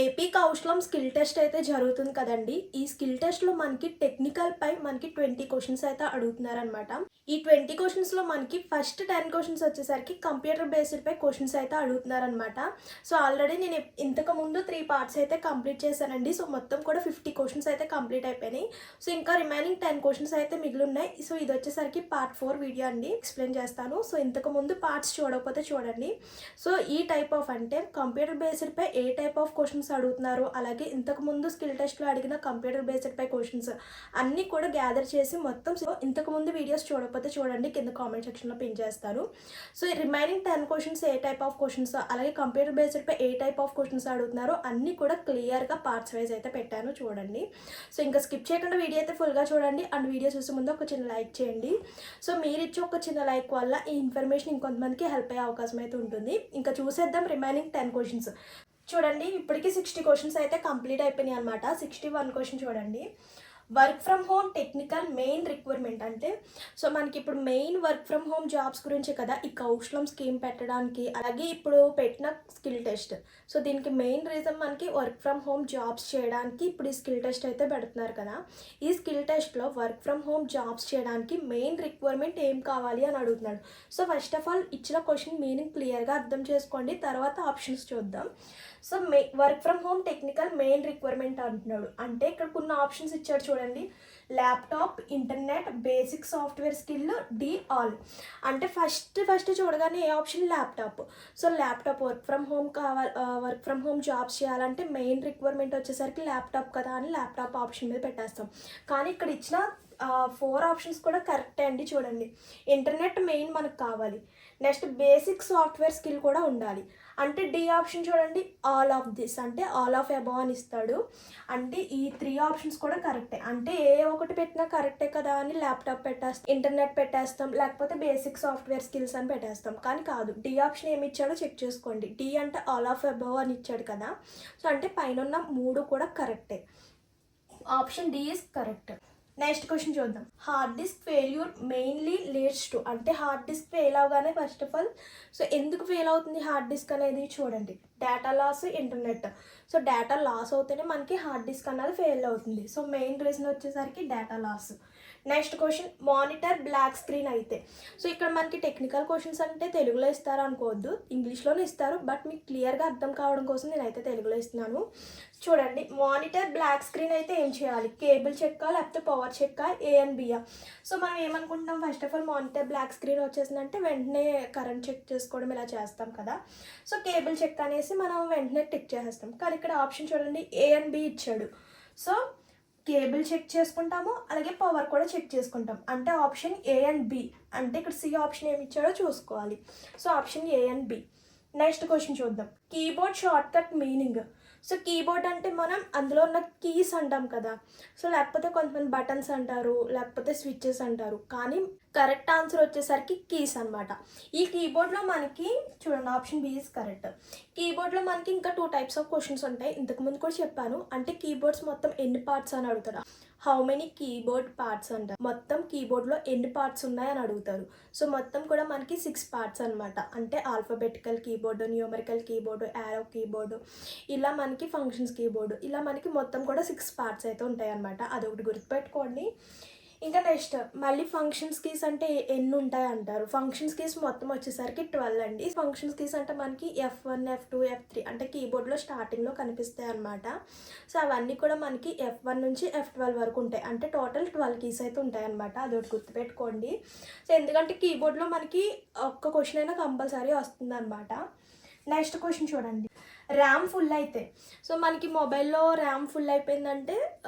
AP కౌశలం skill test అయితే జరుగుతుంది కదండి. ఈ స్కిల్ టెస్ట్లో మనకి టెక్నికల్ పై మనకి 20 క్వశ్చన్స్ అయితే అడుగుతున్నారనమాట. ఈ 20 క్వశ్చన్స్లో మనకి ఫస్ట్ 10 క్వశ్చన్స్ వచ్చేసరికి కంప్యూటర్ బేస్డ్ పై క్వశ్చన్స్ అయితే అడుగుతున్నారనమాట. సో ఆల్రెడీ నేను ఇంతకు ముందు 3 పార్ట్స్ అయితే కంప్లీట్ చేశానండి. సో మొత్తం కూడా 50 క్వశ్చన్స్ అయితే కంప్లీట్ అయిపోయినాయి. సో ఇంకా రిమైనింగ్ 10 క్వశ్చన్స్ అయితే మిగిలి ఉన్నాయి. సో ఇది వచ్చేసరికి పార్ట్ 4 వీడియో అండి, ఎక్స్ప్లెయిన్ చేస్తాను. సో ఇంతకు ముందు పార్ట్స్ చూడకపోతే చూడండి. సో ఈ టైప్ ఆఫ్ అంటే కంప్యూటర్ బేస్డ్ పై ఏ టైప్ ఆఫ్ క్వశ్చన్స్ అడుగుతున్నారు, అలాగే ఇంతకుముందు స్కిల్ టెస్ట్లో అడిగిన కంప్యూటర్ బేస్డ్ పై క్వశ్చన్స్ అన్నీ కూడా గ్యాదర్ చేసి మొత్తం. సో ఇంతకుముందు వీడియోస్ చూడకపోతే చూడండి, కింద కామెంట్ సెక్షన్లో పిన్ చేస్తాను. So remaining 10 questions a type of questions, అలాగే కంప్యూటర్ బేస్డ్ పై ఏ టైప్ ఆఫ్ క్వశ్చన్స్ అడుగుతున్నారో అన్నీ కూడా క్లియర్గా పార్ట్స్ వైజ్ అయితే పెట్టాను, చూడండి. సో ఇంకా స్కిప్ చేయకుండా వీడియో అయితే ఫుల్గా చూడండి. అండ్ వీడియో చూసే ముందు ఒక చిన్న లైక్ చేయండి. సో మీరు ఇచ్చే ఒక చిన్న లైక్ వల్ల ఈ ఇన్ఫర్మేషన్ ఇంకొంతమందికి హెల్ప్ అయ్యే అవకాశం అయితే ఉంటుంది. ఇంకా చూసేద్దాం రిమైనింగ్ 10 క్వశ్చన్స్. చూడండి, ఇప్పటికీ 60 క్వశ్చన్స్ అయితే కంప్లీట్ అయిపోయినాయి అనమాట. 61 క్వశ్చన్ చూడండి. Work from home technical main requirement అంటే, సో మనకి ఇప్పుడు main work from home jobs గురించే కదా ఈ కౌశలం స్కీమ్ పెట్టడానికి, అలాగే ఇప్పుడు పెట్టిన స్కిల్ టెస్ట్. సో దీనికి మెయిన్ రీజన్ మనకి వర్క్ ఫ్రమ్ హోమ్ జాబ్స్ చేయడానికి ఇప్పుడు ఈ స్కిల్ టెస్ట్ అయితే పెడుతున్నారు కదా. ఈ స్కిల్ టెస్ట్లో వర్క్ ఫ్రమ్ హోమ్ జాబ్స్ చేయడానికి మెయిన్ రిక్వైర్మెంట్ ఏం కావాలి అని అడుగుతున్నాడు. సో ఫస్ట్ ఆఫ్ ఆల్ ఇచ్చిన క్వశ్చన్ మీనింగ్ క్లియర్గా అర్థం చేసుకోండి, తర్వాత ఆప్షన్స్ చూద్దాం. So work from home technical main requirement అంటున్నాడు అంటే ఇక్కడ కొన్ని ఆప్షన్స్ ఇచ్చాడు చూడండి. Laptop, internet, basic software skill, D all. అంటే ఫస్ట్ చూడగానే ఏ option? Laptop. So laptop work from home work from home jobs చేయాలంటే మెయిన్ రిక్వైర్మెంట్ వచ్చేసరికి ల్యాప్టాప్ కదా అని ల్యాప్టాప్ ఆప్షన్ మీద పెట్టేస్తాం. కానీ ఇక్కడ ఇచ్చిన 4 ఆప్షన్స్ కూడా కరెక్టే అండి, చూడండి. ఇంటర్నెట్ మెయిన్ మనకు కావాలి, నెక్స్ట్ బేసిక్ సాఫ్ట్వేర్ స్కిల్ కూడా ఉండాలి. అంటే డి ఆప్షన్ చూడండి, ఆల్ ఆఫ్ దిస్ అంటే ఆల్ ఆఫ్ అబౌవ్ అని ఇస్తాడు. అంటే ఈ 3 ఆప్షన్స్ కూడా కరెక్టే. అంటే ఏ ఒకటి పెట్టినా కరెక్టే కదా అని ల్యాప్టాప్ పెట్టేస్తాం, ఇంటర్నెట్ పెట్టేస్తాం, లేకపోతే బేసిక్ సాఫ్ట్వేర్ స్కిల్స్ అని పెట్టేస్తాం. కానీ కాదు, డి ఆప్షన్ ఏమి ఇచ్చాడో చెక్ చేసుకోండి. డి అంటే ఆల్ ఆఫ్ అబౌవ్ అని ఇచ్చాడు కదా. సో అంటే పైన ఉన్న 3 కూడా కరెక్టే. Option D is correct. Next question చూద్దాం. Hard disk failure mainly leads to అంటే హార్డ్ డిస్క్ ఫెయిల్ అవగానే ఫస్ట్ ఆఫ్ ఆల్ సో ఎందుకు ఫెయిల్ అవుతుంది హార్డ్ డిస్క్ అనేది చూడండి. Data loss, internet. So data loss అవుతేనే మనకి హార్డ్ డిస్క్ అన్నది ఫెయిల్ అవుతుంది. సో మెయిన్ రీజన్ వచ్చేసరికి data loss. Next question, monitor black screen అయితే. సో ఇక్కడ మనకి టెక్నికల్ క్వశ్చన్స్ అంటే తెలుగులో ఇస్తారు అనుకోవద్దు, ఇంగ్లీష్లోనే ఇస్తారు. బట్ మీకు క్లియర్గా అర్థం కావడం కోసం నేనైతే తెలుగులో ఇస్తున్నాను. చూడండి, మానిటర్ బ్లాక్ స్క్రీన్ అయితే ఏం చేయాలి? కేబుల్ చెక్కా, లేకపోతే పవర్ చెక్కా, ఏ అండ్ బియా? సో మనం ఏమనుకుంటున్నాం, first of all monitor black screen వచ్చేసిందంటే వెంటనే కరెంట్ చెక్ చేసుకోవడం ఇలా చేస్తాం కదా. సో కేబుల్ చెక్ అనేసి మనం వెంటనే టిక్ చేసేస్తాం. కానీ ఇక్కడ ఆప్షన్ చూడండి, ఏ అండ్ బి ఇచ్చాడు. సో కేబుల్ చెక్ చేసుకుంటాము, అలాగే పవర్ కూడా చెక్ చేసుకుంటాం. అంటే ఆప్షన్ ఏ అండ్ బి. అంటే ఇక్కడ సి ఆప్షన్ ఏమి ఇచ్చాడో చూసుకోవాలి. So option A and B. Next question చూద్దాం. Keyboard shortcut meaning. So keyboard అంటే మనం అందులో ఉన్న కీస్ అంటాం కదా. సో లేకపోతే కొంతమంది బటన్స్ అంటారు, లేకపోతే స్విచ్చెస్ అంటారు. కానీ కరెక్ట్ ఆన్సర్ వచ్చేసరికి కీస్ అనమాట. ఈ కీబోర్డ్లో మనకి చూడండి, ఆప్షన్ బి ఈజ్ కరెక్ట్. కీబోర్డ్లో మనకి ఇంకా 2 టైప్స్ ఆఫ్ క్వశ్చన్స్ ఉంటాయి, ఇంతకుముందు కూడా చెప్పాను. అంటే కీబోర్డ్స్ మొత్తం ఎన్ని పార్ట్స్ అని అడుగుతారు. హౌ మెనీ కీబోర్డ్ పార్ట్స్ అంటారు. మొత్తం కీబోర్డ్లో ఎన్ని పార్ట్స్ ఉన్నాయని అడుగుతారు. సో మొత్తం కూడా మనకి 6 పార్ట్స్ అనమాట. అంటే alphabetical keyboard, numerical keyboard, arrow keyboard, ఇలా మనకి ఫంక్షన్స్ కీబోర్డు, ఇలా మనకి మొత్తం కూడా 6 పార్ట్స్ అయితే ఉంటాయి అనమాట. అదొకటి గుర్తుపెట్టుకోండి. ఇంకా నెక్స్ట్ మళ్ళీ ఫంక్షన్స్ కీస్ అంటే ఎన్ని ఉంటాయి అంటారు. ఫంక్షన్స్ కీస్ మొత్తం వచ్చేసరికి 12 అండి. ఫంక్షన్స్ కీస్ అంటే మనకి F1, F2, F3 అంటే కీబోర్డ్లో స్టార్టింగ్లో కనిపిస్తాయి అనమాట. సో అవన్నీ కూడా మనకి F1 నుంచి F12 వరకు ఉంటాయి. అంటే టోటల్ 12 కీస్ అయితే ఉంటాయి అనమాట. అదొకటి గుర్తుపెట్టుకోండి. సో ఎందుకంటే కీబోర్డ్లో మనకి ఒక్క క్వశ్చన్ అయినా కంపల్సరీ వస్తుంది అనమాట. నెక్స్ట్ క్వశ్చన్ చూడండి. ర్యామ్ ఫుల్ అయితే. సో మనకి మొబైల్లో ర్యామ్ ఫుల్ అయిపోయిందంటే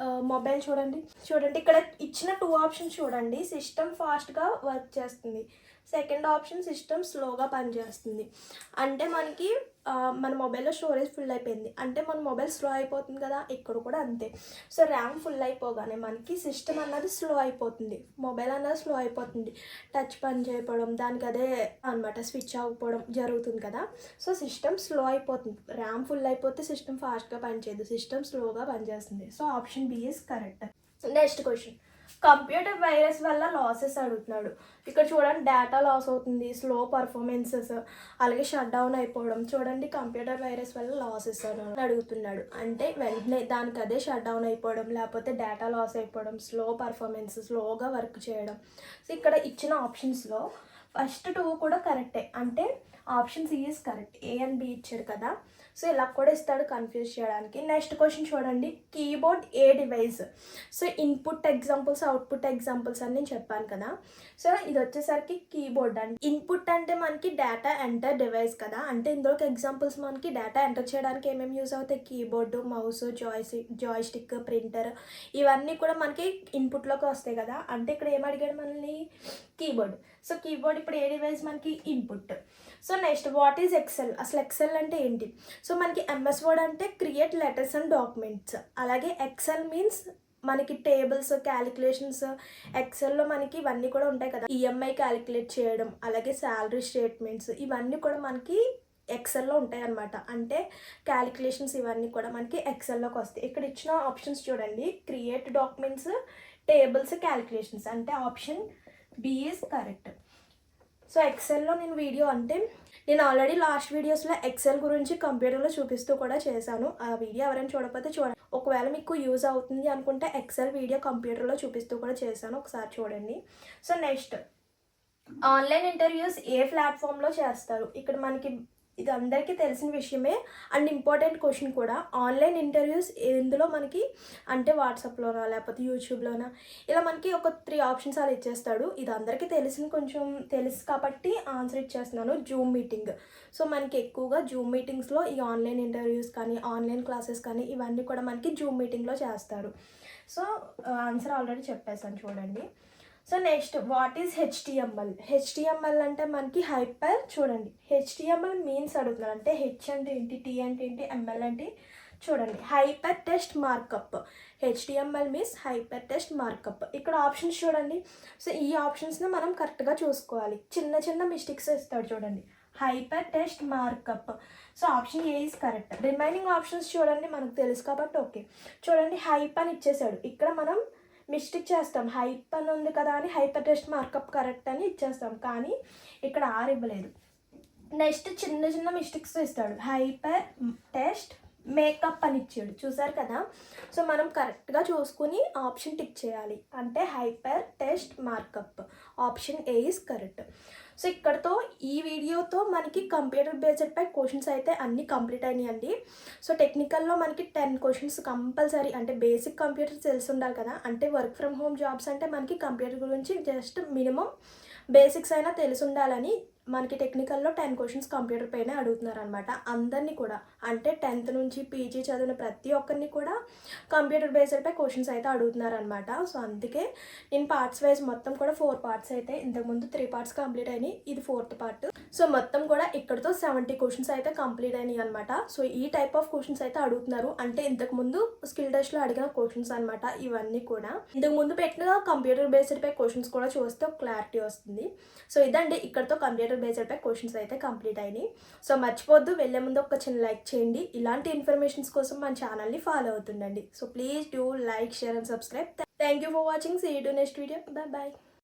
మొబైల్ చూడండి ఇక్కడ ఇచ్చిన 2 ఆప్షన్స్ చూడండి. సిస్టమ్ ఫాస్ట్గా వర్క్ చేస్తుంది, సెకండ్ ఆప్షన్ సిస్టమ్ స్లోగా పనిచేస్తుంది. అంటే మనకి మన మొబైల్లో స్టోరేజ్ ఫుల్ అయిపోయింది అంటే మన మొబైల్ స్లో అయిపోతుంది కదా, ఇక్కడ కూడా అంతే. సో ర్యామ్ ఫుల్ అయిపోగానే మనకి సిస్టమ్ అన్నది స్లో అయిపోతుంది, మొబైల్ అన్నది స్లో అయిపోతుంది. టచ్ పని చేయకపోవడం, దానికి అదే అనమాట స్విచ్ అవ్వకపోవడం జరుగుతుంది కదా. సో సిస్టమ్ స్లో అయిపోతుంది. ర్యామ్ ఫుల్ అయిపోతే సిస్టమ్ ఫాస్ట్గా పనిచేయదు, సిస్టమ్ స్లోగా పనిచేస్తుంది. So option B is correct. Next question, computer virus వల్ల లాసెస్ అడుగుతున్నాడు. ఇక్కడ చూడండి డేటా లాస్ అవుతుంది, స్లో పర్ఫార్మెన్సెస్, అలాగే షట్ డౌన్ అయిపోవడం. చూడండి కంప్యూటర్ వైరస్ వల్ల లాసెస్ అని అడుగుతున్నాడు. అంటే వెంటనే దానికి అదే షట్ డౌన్ అయిపోవడం, లేకపోతే డేటా లాస్ అయిపోవడం, స్లో పర్ఫార్మెన్స్, స్లోగా వర్క్ చేయడం. సో ఇక్కడ ఇచ్చిన ఆప్షన్స్లో ఫస్ట్ 2 కూడా కరెక్టే. అంటే option C is correct. A and B ఇచ్చాడు కదా, సో ఇలా కూడా ఇస్తాడు కన్ఫ్యూజ్ చేయడానికి. నెక్స్ట్ క్వశ్చన్ చూడండి, కీబోర్డ్ ఏ device. So input examples, output examples అని నేను చెప్పాను కదా. సో ఇది వచ్చేసరికి కీబోర్డ్ అండి. ఇన్పుట్ అంటే మనకి డేటా ఎంటర్ డివైస్ కదా, అంటే ఇందులోకి ఎగ్జాంపుల్స్ మనకి డేటా ఎంటర్ చేయడానికి ఏమేమి యూజ్ అవుతాయి, కీబోర్డు, మౌస్, జాయ్స్టిక్, ప్రింటర్, ఇవన్నీ కూడా మనకి ఇన్పుట్లోకి వస్తాయి కదా. అంటే ఇక్కడ ఏం అడిగాడు మనల్ని, కీబోర్డ్. సో కీబోర్డ్ ఇప్పుడు ఏ డివైస్ మనకి input. So next what is Excel. అసలు ఎక్సెల్ అంటే ఏంటి. సో మనకి ఎంఎస్ వర్డ్ అంటే క్రియేట్ లెటర్స్ అండ్ డాక్యుమెంట్స్. అలాగే ఎక్సెల్ మీన్స్ మనకి టేబుల్స్, క్యాలిక్యులేషన్స్. ఎక్సెల్లో మనకి ఇవన్నీ కూడా ఉంటాయి కదా, ఈఎంఐ క్యాలిక్యులేట్ చేయడం, అలాగే శాలరీ స్టేట్మెంట్స్, ఇవన్నీ కూడా మనకి ఎక్సెల్లో ఉంటాయి అన్నమాట. అంటే క్యాలిక్యులేషన్స్ ఇవన్నీ కూడా మనకి ఎక్సెల్లోకి వస్తాయి. ఇక్కడ ఇచ్చిన ఆప్షన్స్ చూడండి, క్రియేట్ డాక్యుమెంట్స్, టేబుల్స్, క్యాలిక్యులేషన్స్. అంటే option B is correct. So ఎక్సెల్లో నేను ఆల్రెడీ లాస్ట్ వీడియోస్లో ఎక్సెల్ గురించి కంప్యూటర్లో చూపిస్తూ కూడా చేశాను. ఆ వీడియో ఎవరైనా చూడకపోతే చూడండి. ఒకవేళ మీకు యూజ్ అవుతుంది అనుకుంటే ఎక్సెల్ వీడియో కంప్యూటర్లో చూపిస్తూ కూడా చేశాను, ఒకసారి చూడండి. సో నెక్స్ట్ ఆన్లైన్ ఇంటర్వ్యూస్ ఏ ప్లాట్ఫామ్లో చేస్తారు. ఇక్కడ మనకి ఇది అందరికీ తెలిసిన విషయమే అండ్ ఇంపార్టెంట్ క్వశ్చన్ కూడా. ఆన్లైన్ ఇంటర్వ్యూస్ ఎందులో మనకి అంటే వాట్సాప్లోనా లేకపోతే యూట్యూబ్లోనా, ఇలా మనకి ఒక 3 ఆప్షన్స్ అలా ఇచ్చేస్తాడు. ఇది అందరికీ కొంచెం తెలుసు కాబట్టి ఆన్సర్ ఇచ్చేస్తున్నాను. Zoom meeting. సో మనకి ఎక్కువగా జూమ్ మీటింగ్స్లో ఈ ఆన్లైన్ ఇంటర్వ్యూస్ కానీ ఆన్లైన్ క్లాసెస్ కానీ ఇవన్నీ కూడా మనకి జూమ్ మీటింగ్లో చేస్తారు. సో ఆన్సర్ ఆల్రెడీ చెప్పేసాను చూడండి. So next what is HTML. HTML అంటే మనకి హైపర్. చూడండి హెచ్టిఎంఎల్ మీన్స్ అడుగుతున్నారు. అంటే హెచ్ అంటే ఏంటి, టీ అంటే ఏంటి, ఎంఎల్ అంటే చూడండి hyper text markup. HTML means hyper text markup. ఇక్కడ ఆప్షన్స్ చూడండి. సో ఈ ఆప్షన్స్ని మనం కరెక్ట్గా చూసుకోవాలి. చిన్న చిన్న మిస్టేక్స్ ఇస్తాడు చూడండి. Hyper text markup. So option A is correct. Remaining options చూడండి మనకు తెలుసు కాబట్టి ఓకే. చూడండి హైప్ అని ఇచ్చేసాడు. ఇక్కడ మనం మిస్టేక్ చేస్తాం. హైప్ అని ఉంది కదా అని హైపర్ టెక్స్ట్ మార్కప్ కరెక్ట్ అని ఇచ్చేస్తాం, కానీ ఇక్కడ ఆర్ ఇవ్వలేదు. నెక్స్ట్ చిన్న చిన్న మిస్టేక్స్ ఇస్తాడు. హైపర్ టెక్స్ట్ మేకప్ అని ఇచ్చాడు, చూసారు కదా. సో మనం కరెక్ట్గా చూసుకుని ఆప్షన్ టిక్ చేయాలి. అంటే hyper text markup. Option A is correct. So ఇక్కడతో ఈ వీడియోతో మనకి కంప్యూటర్ బేస్డ్ పై క్వశ్చన్స్ అయితే అన్నీ కంప్లీట్ అయినాయండి. సో టెక్నికల్లో మనకి 10 క్వశ్చన్స్ కంపల్సరీ. అంటే బేసిక్ కంప్యూటర్ తెలిసి ఉండాలి కదా. అంటే వర్క్ ఫ్రమ్ హోమ్ జాబ్స్ అంటే మనకి కంప్యూటర్ గురించి జస్ట్ మినిమం బేసిక్స్ అయినా తెలిసి ఉండాలని మనకి టెక్నికల్లో 10 క్వశ్చన్స్ కంప్యూటర్ పైన అడుగుతున్నారు అనమాట. అందరినీ కూడా అంటే 10th నుంచి పీజీ చదివిన ప్రతి ఒక్కరిని కూడా కంప్యూటర్ బేస్డ్ పై క్వశ్చన్స్ అయితే అడుగుతున్నారు అనమాట. సో అందుకే నేను పార్ట్స్ వైజ్ మొత్తం కూడా 4 పార్ట్స్ అయితే, ఇంతకుముందు 3 పార్ట్స్ కంప్లీట్ అయినాయి, ఇది 4th పార్ట్. సో మొత్తం కూడా ఇక్కడతో 70 క్వశ్చన్స్ అయితే కంప్లీట్ అయినాయి అనమాట. సో ఈ టైప్ ఆఫ్ క్వశ్చన్స్ అయితే అడుగుతున్నారు. అంటే ఇంతకుముందు స్కిల్ టెస్ట్లో అడిగిన క్వశ్చన్స్ అనమాట ఇవన్నీ కూడా. ఇంతకుముందు పెట్టిన కంప్యూటర్ బేస్డ్ పై క్వశ్చన్స్ కూడా చూస్తే ఒక క్లారిటీ వస్తుంది. సో ఇదండి ఇక్కడతో కంప్యూటర్ బేస్డ్ పై క్వశ్చన్స్ అయితే కంప్లీట్ అయినాయి. సో మర్చిపోద్దు, వెళ్ళే ముందు ఒక చిన్న లైక్ చేయండి. ఇలాంటి ఇన్ఫర్మేషన్స్ కోసం మన ఛానల్ని ఫాలో అవుతుండండి. So please do like, share and subscribe. Thank you for watching. See you to next video. Bye bye.